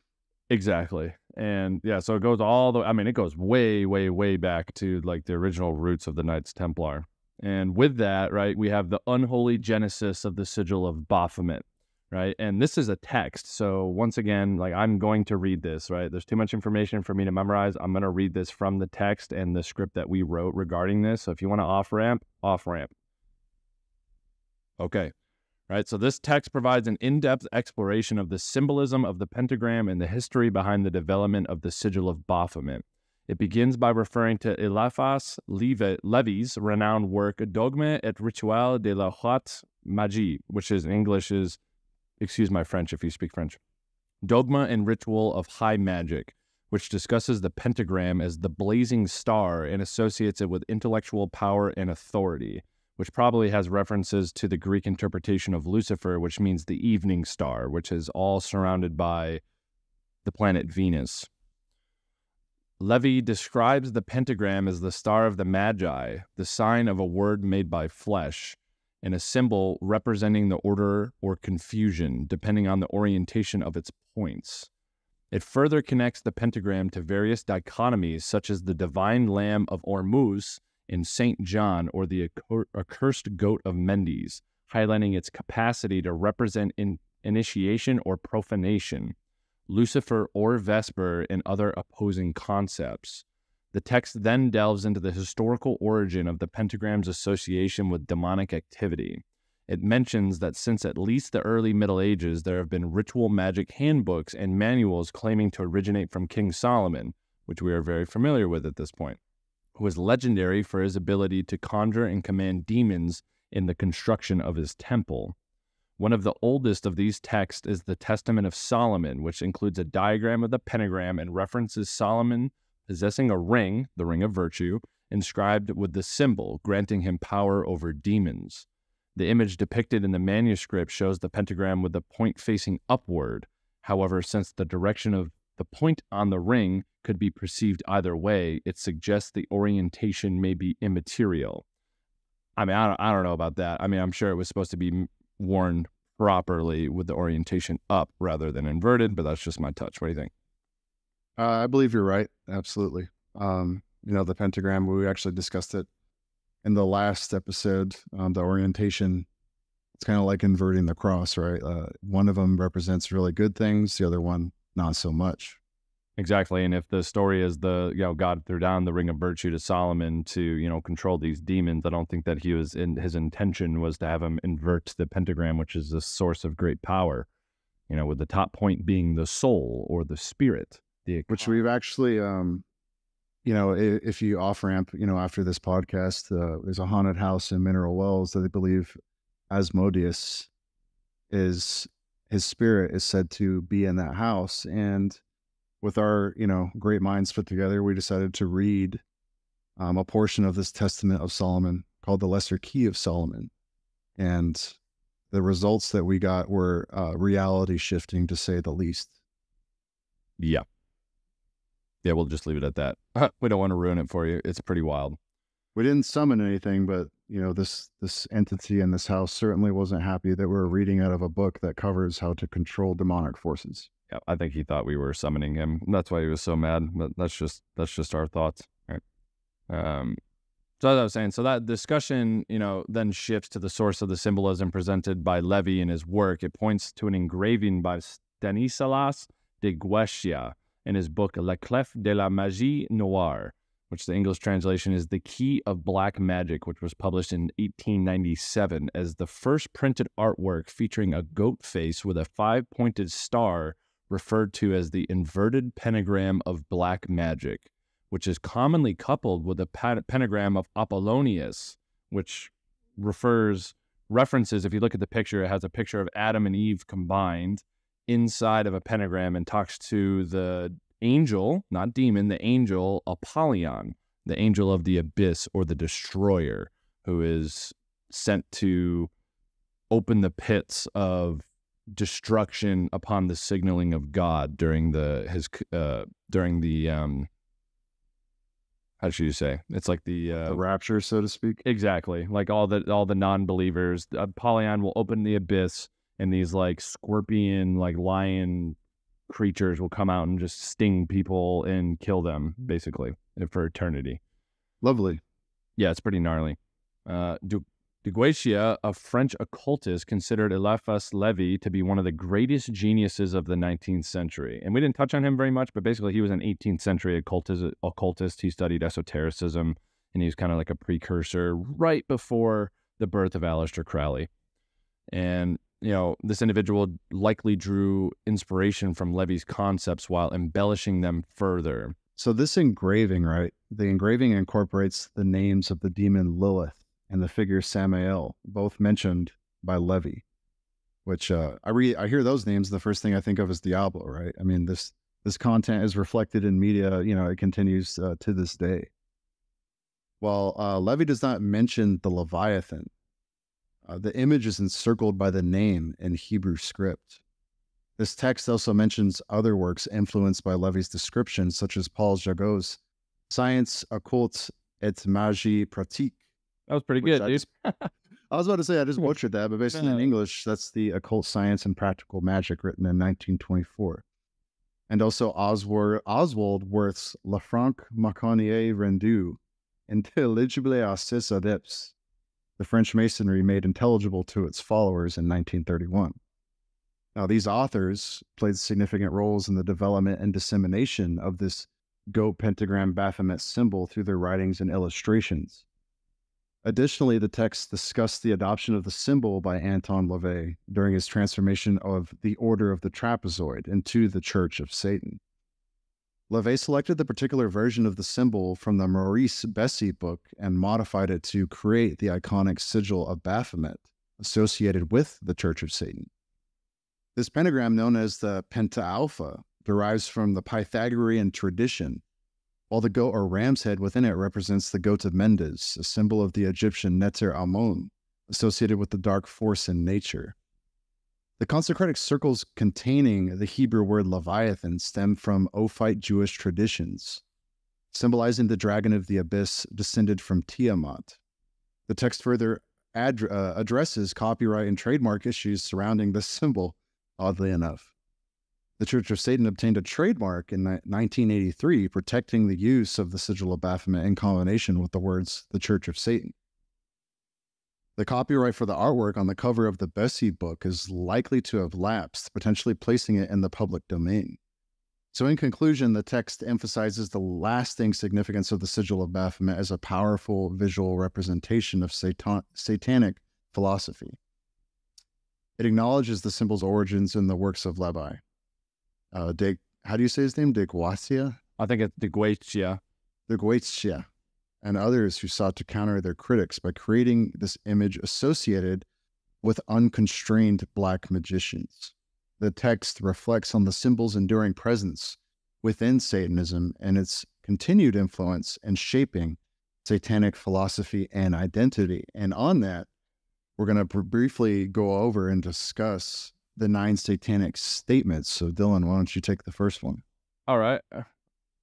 Exactly. And yeah, so it goes it goes way, way, way back to like the original roots of the Knights Templar. And with that, right, we have the unholy genesis of the sigil of Baphomet, right? And this is a text. So once again, like, I'm going to read this, right? There's too much information for me to memorize. I'm going to read this from the text and the script that we wrote regarding this. So if you want to off ramp. Okay. Right, so this text provides an in-depth exploration of the symbolism of the pentagram and the history behind the development of the sigil of Baphomet. It begins by referring to Eliphas Levy's renowned work Dogme et Rituel de la Haute Magie, which is in English is, excuse my French if you speak French, Dogma and Ritual of High Magic, which discusses the pentagram as the blazing star and associates it with intellectual power and authority, which probably has references to the Greek interpretation of Lucifer, which means the evening star, which is all surrounded by the planet Venus. Levy describes the pentagram as the star of the Magi, the sign of a word made by flesh, and a symbol representing the order or confusion, depending on the orientation of its points. It further connects the pentagram to various dichotomies, such as the divine lamb of Ormuz in St. John, or the accursed goat of Mendes, highlighting its capacity to represent initiation or profanation, Lucifer or Vesper, and other opposing concepts. The text then delves into the historical origin of the pentagram's association with demonic activity. It mentions that since at least the early Middle Ages, there have been ritual magic handbooks and manuals claiming to originate from King Solomon, which we are very familiar with at this point, who was legendary for his ability to conjure and command demons in the construction of his temple. One of the oldest of these texts is the Testament of Solomon, which includes a diagram of the pentagram and references Solomon possessing a ring, the ring of virtue, inscribed with the symbol, granting him power over demons. The image depicted in the manuscript shows the pentagram with the point facing upward. However, since the direction of the point on the ring could be perceived either way, it suggests the orientation may be immaterial. I don't know about that. I'm sure it was supposed to be worn properly with the orientation up rather than inverted, but that's just my touch. What do you think? I believe you're right. Absolutely. The pentagram, we actually discussed it in the last episode. The orientation, it's kind of like inverting the cross, right? One of them represents really good things, the other one not so much. Exactly. And if the story is God threw down the ring of virtue to Solomon to, control these demons, I don't think that his intention was to have him invert the pentagram, which is the source of great power, with the top point being the soul or the spirit. Which we've actually, if you off ramp, after this podcast, there's a haunted house in Mineral Wells that they believe Asmodeus his spirit is said to be in that house. And with our, great minds put together, we decided to read a portion of this Testament of Solomon called the Lesser Key of Solomon. And the results that we got were reality shifting, to say the least. Yeah. Yeah, we'll just leave it at that. We don't want to ruin it for you. It's pretty wild. We didn't summon anything, but, this entity in this house certainly wasn't happy that we're reading out of a book that covers how to control demonic forces. Yeah, I think he thought we were summoning him. That's why he was so mad. But that's just our thoughts. Right. So as I was saying, so that discussion, then shifts to the source of the symbolism presented by Levy in his work. It points to an engraving by Stanislas de Guiche in his book La Clef de la Magie Noire, which the English translation is The Key of Black Magic, which was published in 1897 as the first printed artwork featuring a goat face with a 5-pointed star referred to as the inverted pentagram of black magic, which is commonly coupled with the pentagram of Apollonius, which refers references, if you look at the picture, it has a picture of Adam and Eve combined inside of a pentagram and talks to the angel, not demon, the angel Apollyon, the angel of the abyss or the destroyer, who is sent to open the pits of destruction upon the signaling of God during the how should you say? It's like the rapture, so to speak. Exactly. Like all the non-believers, Apollyon will open the abyss, and these like scorpion, like lion creatures will come out and just sting people and kill them, basically, for eternity. Lovely. Yeah, it's pretty gnarly. De Guicia, a French occultist, considered Eliphas Levi to be one of the greatest geniuses of the 19th century. And we didn't touch on him very much, but basically he was an 18th century occultist. He studied esotericism, and he was kind of like a precursor right before the birth of Aleister Crowley. And, you know, this individual likely drew inspiration from Levy's concepts while embellishing them further. So this engraving, right? The engraving incorporates the names of the demon Lilith and the figure Samael, both mentioned by Levy, which I hear those names. The first thing I think of is Diablo, right? I mean, this content is reflected in media. You know, it continues to this day. While Levy does not mention the Leviathan, the image is encircled by the name in Hebrew script. This text also mentions other works influenced by Levy's description, such as Paul Jago's Science Occult et Magie Pratique. That was pretty good, dude. I was about to say, I just butchered that, but basically in English, that's the Occult Science and Practical Magic, written in 1924. And also Oswald Worth's La Franque Maconier Rendu, Intelligible à ses adeptes, the French Masonry made intelligible to its followers in 1931. Now, these authors played significant roles in the development and dissemination of this goat pentagram Baphomet symbol through their writings and illustrations. Additionally, the text discussed the adoption of the symbol by Anton Levay during his transformation of the Order of the Trapezoid into the Church of Satan. Levay selected the particular version of the symbol from the Maurice Bessy book and modified it to create the iconic sigil of Baphomet associated with the Church of Satan. This pentagram, known as the Penta-Alpha, derives from the Pythagorean tradition, while the goat or ram's head within it represents the goat of Mendes, a symbol of the Egyptian Neter Amun, associated with the dark force in nature. The consecratic circles containing the Hebrew word Leviathan stem from Ophite Jewish traditions, symbolizing the dragon of the abyss descended from Tiamat. The text further addresses copyright and trademark issues surrounding this symbol, oddly enough. The Church of Satan obtained a trademark in 1983 protecting the use of the sigil of Baphomet in combination with the words, the Church of Satan. The copyright for the artwork on the cover of the Bessy book is likely to have lapsed, potentially placing it in the public domain. So in conclusion, the text emphasizes the lasting significance of the sigil of Baphomet as a powerful visual representation of satanic philosophy. It acknowledges the symbol's origins in the works of Levy. How do you say his name? De Guicia? I think it's De Guicia. De Guicia, and others who sought to counter their critics by creating this image associated with unconstrained black magicians. The text reflects on the symbol's enduring presence within Satanism and its continued influence in shaping satanic philosophy and identity. And on that, we're going to briefly go over and discuss the 9 satanic statements. So Dylan, why don't you take the first one? All right.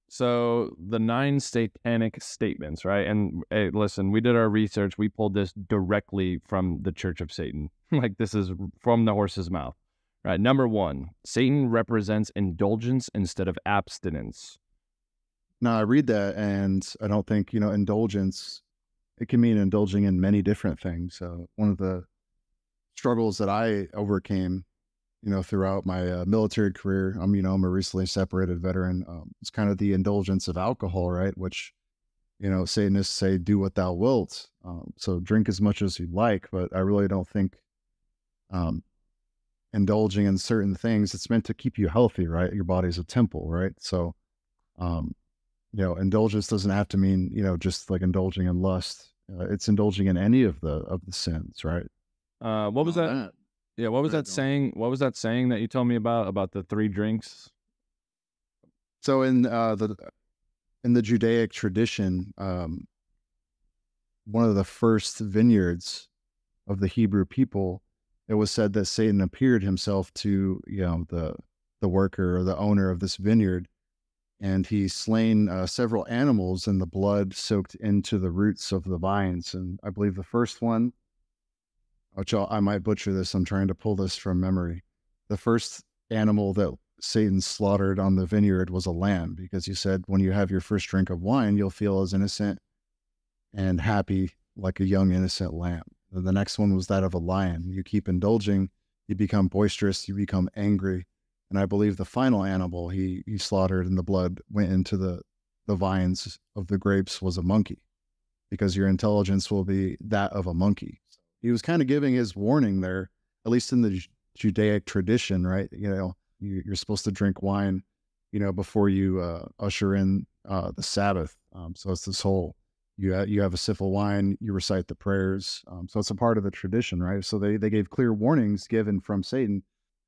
So the 9 satanic statements, right? And hey, listen, we did our research. We pulled this directly from the Church of Satan. Like this is from the horse's mouth, right? Number 1, Satan represents indulgence instead of abstinence. Now I read that and I don't think, indulgence, it can mean indulging in many different things. One of the struggles that I overcame throughout my military career, I'm a recently separated veteran. It's kind of the indulgence of alcohol, right? Which, Satanists say, do what thou wilt. So drink as much as you like, but I really don't think indulging in certain things, it's meant to keep you healthy, right? Your body's a temple, right? So, indulgence doesn't have to mean, just like indulging in lust. It's indulging in any of the sins, right? What was that? That. Yeah, what was Sorry, that go on. saying? What was that saying that you told me about the three drinks? So in the Judaic tradition, one of the first vineyards of the Hebrew people, it was said that Satan appeared himself to, the worker or the owner of this vineyard, and he slain several animals, and the blood soaked into the roots of the vines. And I believe the first one, which I might butcher this, I'm trying to pull this from memory. The first animal that Satan slaughtered on the vineyard was a lamb, because he said, when you have your first drink of wine, you'll feel as innocent and happy like a young, innocent lamb. And the next one was that of a lion. You keep indulging, you become boisterous, you become angry. And I believe the final animal he slaughtered and the blood went into the vines of the grapes was a monkey, because your intelligence will be that of a monkey. He was kind of giving his warning there, at least in the Judaic tradition, right? You're supposed to drink wine, before you usher in the Sabbath. So it's this whole, you have a sip of wine, you recite the prayers. So it's a part of the tradition, right? So they gave clear warnings given from Satan.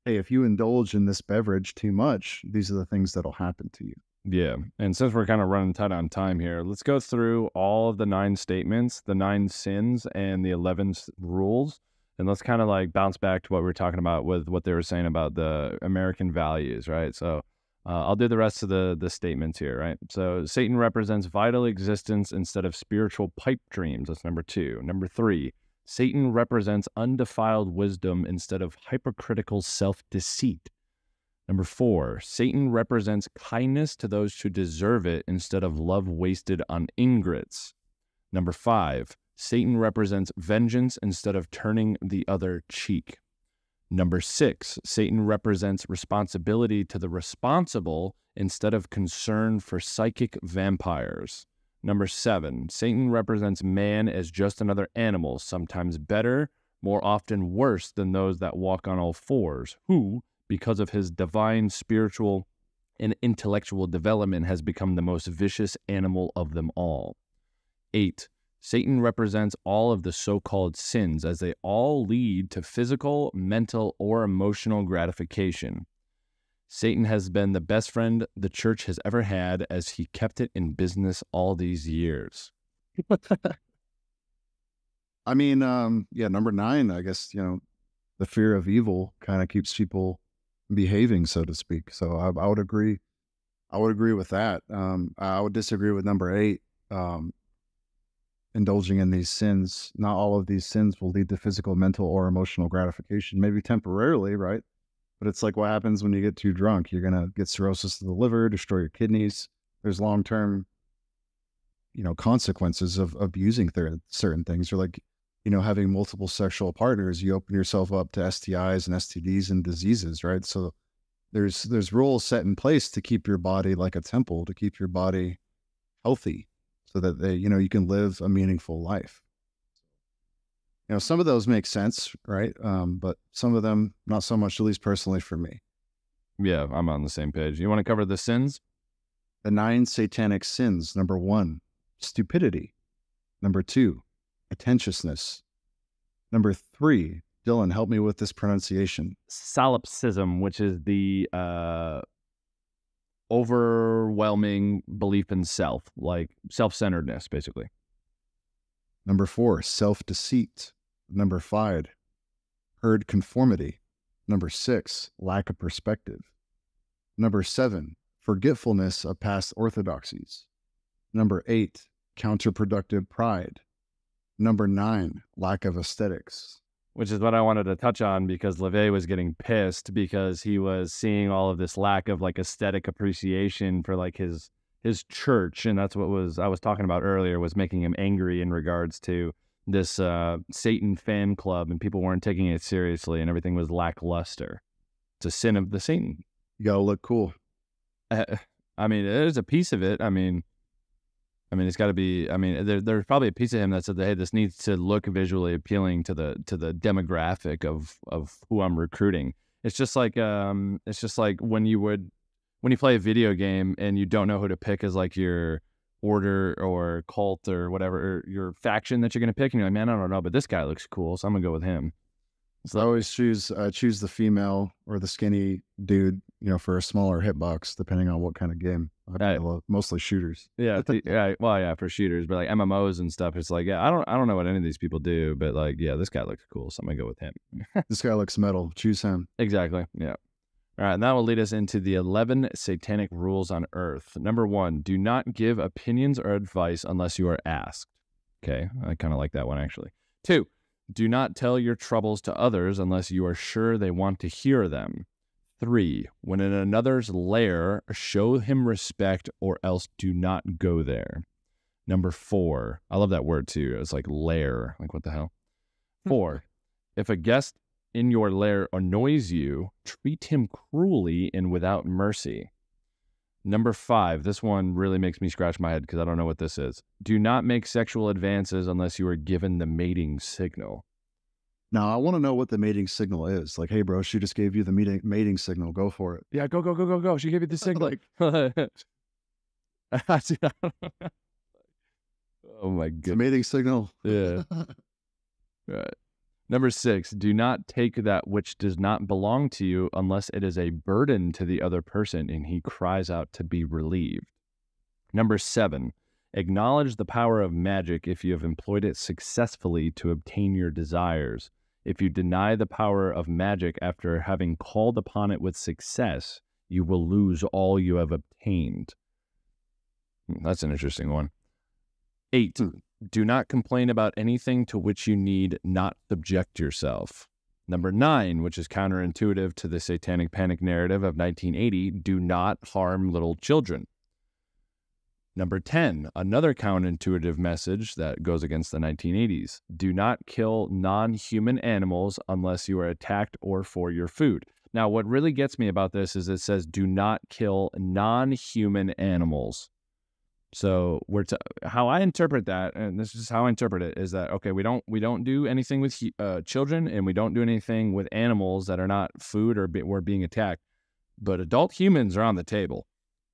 Hey, if you indulge in this beverage too much, these are the things that'll happen to you. Yeah, and since we're kind of running tight on time here, let's go through all of the 9 statements, the 9 sins, and the 11 rules, and let's kind of like bounce back to what we were talking about with what they were saying about the American values, right? So I'll do the rest of the statements here, right? So Satan represents vital existence instead of spiritual pipe dreams. That's number 2. Number 3, Satan represents undefiled wisdom instead of hypocritical self-deceit. Number 4, Satan represents kindness to those who deserve it instead of love wasted on ingrates. Number 5, Satan represents vengeance instead of turning the other cheek. Number 6, Satan represents responsibility to the responsible instead of concern for psychic vampires. Number 7, Satan represents man as just another animal, sometimes better, more often worse than those that walk on all fours, who, because of his divine, spiritual, and intellectual development, has become the most vicious animal of them all. 8, Satan represents all of the so-called sins, as they all lead to physical, mental, or emotional gratification. Satan has been the best friend the church has ever had, as he kept it in business all these years. I mean, number 9, I guess, the fear of evil kind of keeps people behaving, so to speak. So I would agree. I would agree with that. I would disagree with number 8. Indulging in these sins. Not all of these sins will lead to physical, mental, or emotional gratification. Maybe temporarily, right? But it's like what happens when you get too drunk. You're gonna get cirrhosis of the liver, destroy your kidneys. There's long-term, consequences of abusing certain things. Or like, having multiple sexual partners, you open yourself up to STIs and STDs and diseases, right? So there's rules set in place to keep your body like a temple, to keep your body healthy, so that you can live a meaningful life. Some of those make sense, right? But some of them not so much, at least personally for me. Yeah, I'm on the same page. You want to cover the sins? The 9 satanic sins. Number 1, stupidity. Number 2, attentiousness. Number 3, Dylan, help me with this pronunciation. Solipsism, which is the overwhelming belief in self, like self-centeredness, basically. Number 4, self-deceit. Number 5, herd conformity. Number 6, lack of perspective. Number 7, forgetfulness of past orthodoxies. Number 8, counterproductive pride. Number 9, lack of aesthetics. Which is what I wanted to touch on, because Levay was getting pissed because he was seeing all of this lack of like aesthetic appreciation for like his church, and that's what I was talking about earlier, was making him angry in regards to this Satan fan club, and people weren't taking it seriously, and everything was lackluster. It's a sin of the Satan. You gotta look cool. I mean, there's a piece of it. I mean, it's got to be. I mean, there's probably a piece of him that said that, hey, this needs to look visually appealing to the demographic of who I'm recruiting. It's just like when you play a video game and you don't know who to pick as like your order or cult or whatever, or your faction that you're gonna pick, and you're like, man, I don't know, but this guy looks cool, so I'm gonna go with him. I always choose the female or the skinny dude, for a smaller hitbox, depending on what kind of game. I play mostly shooters. Yeah, yeah. Well, yeah, for shooters, but like MMOs and stuff, it's like, yeah, I don't know what any of these people do, but like, yeah, this guy looks cool, so I'm gonna go with him. This guy looks metal. Choose him. Exactly. Yeah. All right, and that will lead us into the 11 satanic rules on Earth. Number 1, do not give opinions or advice unless you are asked. Okay, I kind of like that one, actually. 2, do not tell your troubles to others unless you are sure they want to hear them. 3, when in another's lair, show him respect or else do not go there. Number 4, I love that word too. It's like lair, like what the hell? 4, if a guest in your lair annoys you, treat him cruelly and without mercy. Number 5, this one really makes me scratch my head because I don't know what this is. Do not make sexual advances unless you are given the mating signal. Now, I want to know what the mating signal is. Like, hey, bro, she just gave you the mating signal. Go for it. Yeah, go, go, go, go, go. She gave you the signal. Oh, my goodness. The mating signal. Yeah. Right. Number 6, do not take that which does not belong to you unless it is a burden to the other person and he cries out to be relieved. Number 7, acknowledge the power of magic if you have employed it successfully to obtain your desires. If you deny the power of magic after having called upon it with success, you will lose all you have obtained. That's an interesting one. 8, do not complain about anything to which you need not subject yourself. Number 9, which is counterintuitive to the satanic panic narrative of 1980, do not harm little children. Number 10, another counterintuitive message that goes against the 1980s. Do not kill non-human animals unless you are attacked or for your food. Now, what really gets me about this is it says do not kill non-human animals. So how I interpret that, and this is how I interpret it, is that, okay, we don't do anything with children, and we don't do anything with animals that are not food or we're being attacked, but adult humans are on the table.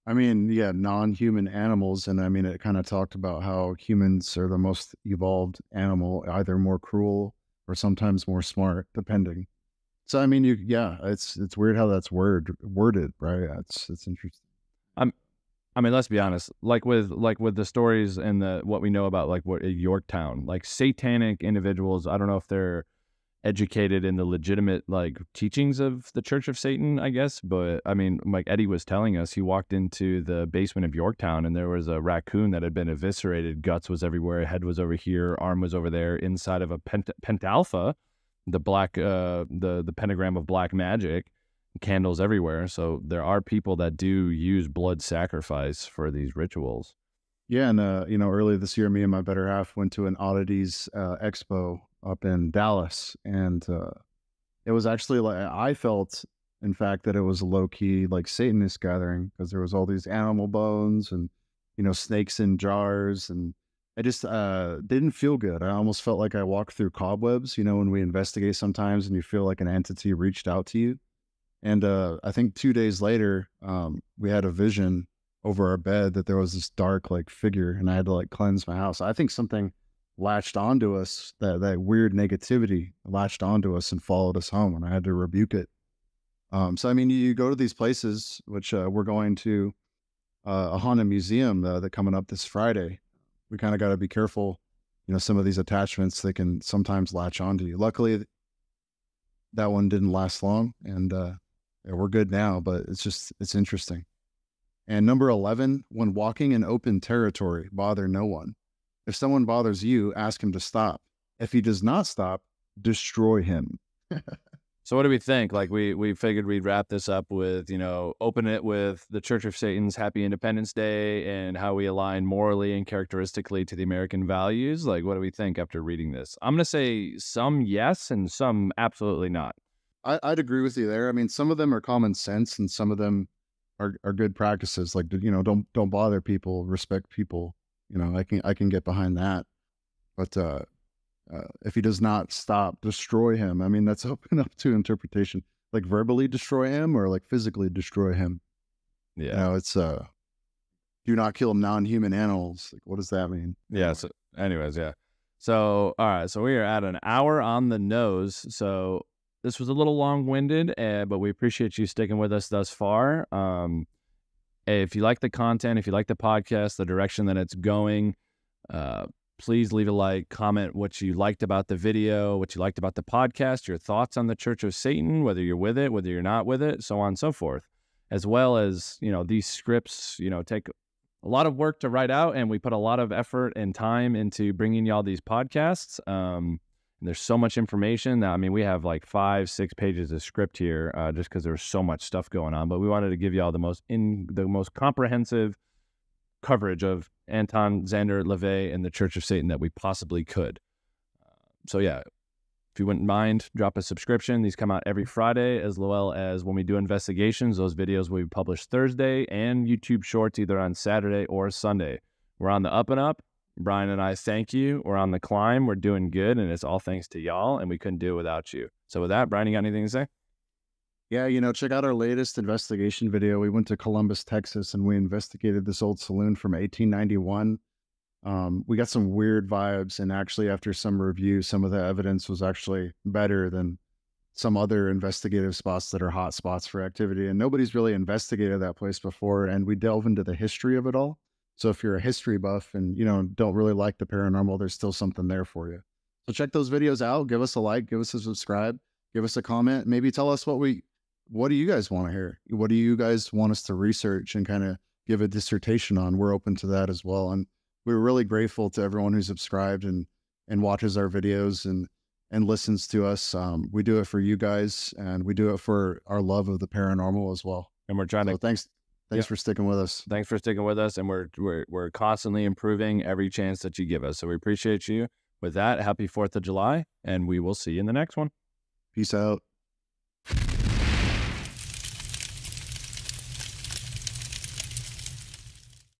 I mean, yeah, non-human animals, and I mean, it kind of talked about how humans are the most evolved animal, either more cruel or sometimes more smart, depending. So, I mean, it's weird how that's worded, right? It's interesting. I mean, let's be honest. Like with the stories and what we know about, like what Yorktown, like satanic individuals. I don't know if they're educated in the legitimate like teachings of the Church of Satan, I guess. But I mean, like Eddie was telling us, he walked into the basement of Yorktown and there was a raccoon that had been eviscerated. Guts was everywhere. Head was over here. Arm was over there. Inside of a pentalpha, the black, the pentagram of black magic. Candles everywhere. So there are people that do use blood sacrifice for these rituals. Yeah, and earlier this year, me and my better half went to an oddities expo up in Dallas, and it was actually like I felt, in fact, that it was a low key like Satanist gathering because there was all these animal bones and snakes in jars, and I just didn't feel good. I almost felt like I walked through cobwebs. When we investigate sometimes, and you feel like an entity reached out to you. And I think 2 days later, we had a vision over our bed that there was this dark like figure, and I had to like cleanse my house. I think something latched onto us, that weird negativity latched onto us and followed us home, and I had to rebuke it. So I mean, you go to these places, which we're going to a haunted museum that coming up this Friday. We kind of got to be careful. Some of these attachments, they can sometimes latch onto you. Luckily, that one didn't last long, and we're good now, but it's interesting. And number 11, when walking in open territory, bother no one. If someone bothers you, ask him to stop. If he does not stop, destroy him. So what do we think? Like we figured we'd wrap this up with, open it with the Church of Satan's Happy Independence Day and how we align morally and characteristically to the American values. Like, what do we think after reading this? I'm going to say some yes and some absolutely not. I'd agree with you there. I mean, some of them are common sense and some of them are good practices. Like, don't bother people, respect people. I can get behind that. But if he does not stop, destroy him. I mean, that's open up to interpretation. Like verbally destroy him or like physically destroy him. Yeah. It's do not kill non-human animals. Like, what does that mean? Yeah. So anyways, yeah. So, all right. So we are at an hour on the nose. So this was a little long-winded, but we appreciate you sticking with us thus far. If you like the content, if you like the podcast, the direction that it's going, please leave a like, comment what you liked about the video, what you liked about the podcast, your thoughts on the Church of Satan, whether you're with it, whether you're not with it, so on and so forth. As well as, these scripts, take a lot of work to write out, and we put a lot of effort and time into bringing y'all these podcasts. And there's so much information that, we have like 5-6 pages of script here, just because there's so much stuff going on. But we wanted to give y'all the most comprehensive coverage of Anton Xander Levay and the Church of Satan that we possibly could. So yeah, if you wouldn't mind, drop a subscription. These come out every Friday, as well as when we do investigations, those videos will be published Thursday, and YouTube Shorts either on Saturday or Sunday. We're on the up and up. Brian and I thank you. We're on the climb. We're doing good, and it's all thanks to y'all, and we couldn't do it without you. So with that, Brian, you got anything to say? Yeah, check out our latest investigation video. We went to Columbus, Texas, and we investigated this old saloon from 1891. We got some weird vibes, and actually after some review, some of the evidence was actually better than some other investigative spots that are hot spots for activity, and nobody's really investigated that place before. And we delve into the history of it all. So if you're a history buff and, don't really like the paranormal, there's still something there for you. So check those videos out. Give us a like, give us a subscribe, give us a comment. Maybe tell us what do you guys want to hear? What do you guys want us to research and kind of give a dissertation on? We're open to that as well. And we're really grateful to everyone who subscribed and watches our videos and listens to us. We do it for you guys, and we do it for our love of the paranormal as well. And we're trying to thanks for sticking with us. Thanks for sticking with us, and we're constantly improving every chance that you give us. So we appreciate you. With that, happy 4th of July, and we will see you in the next one. Peace out.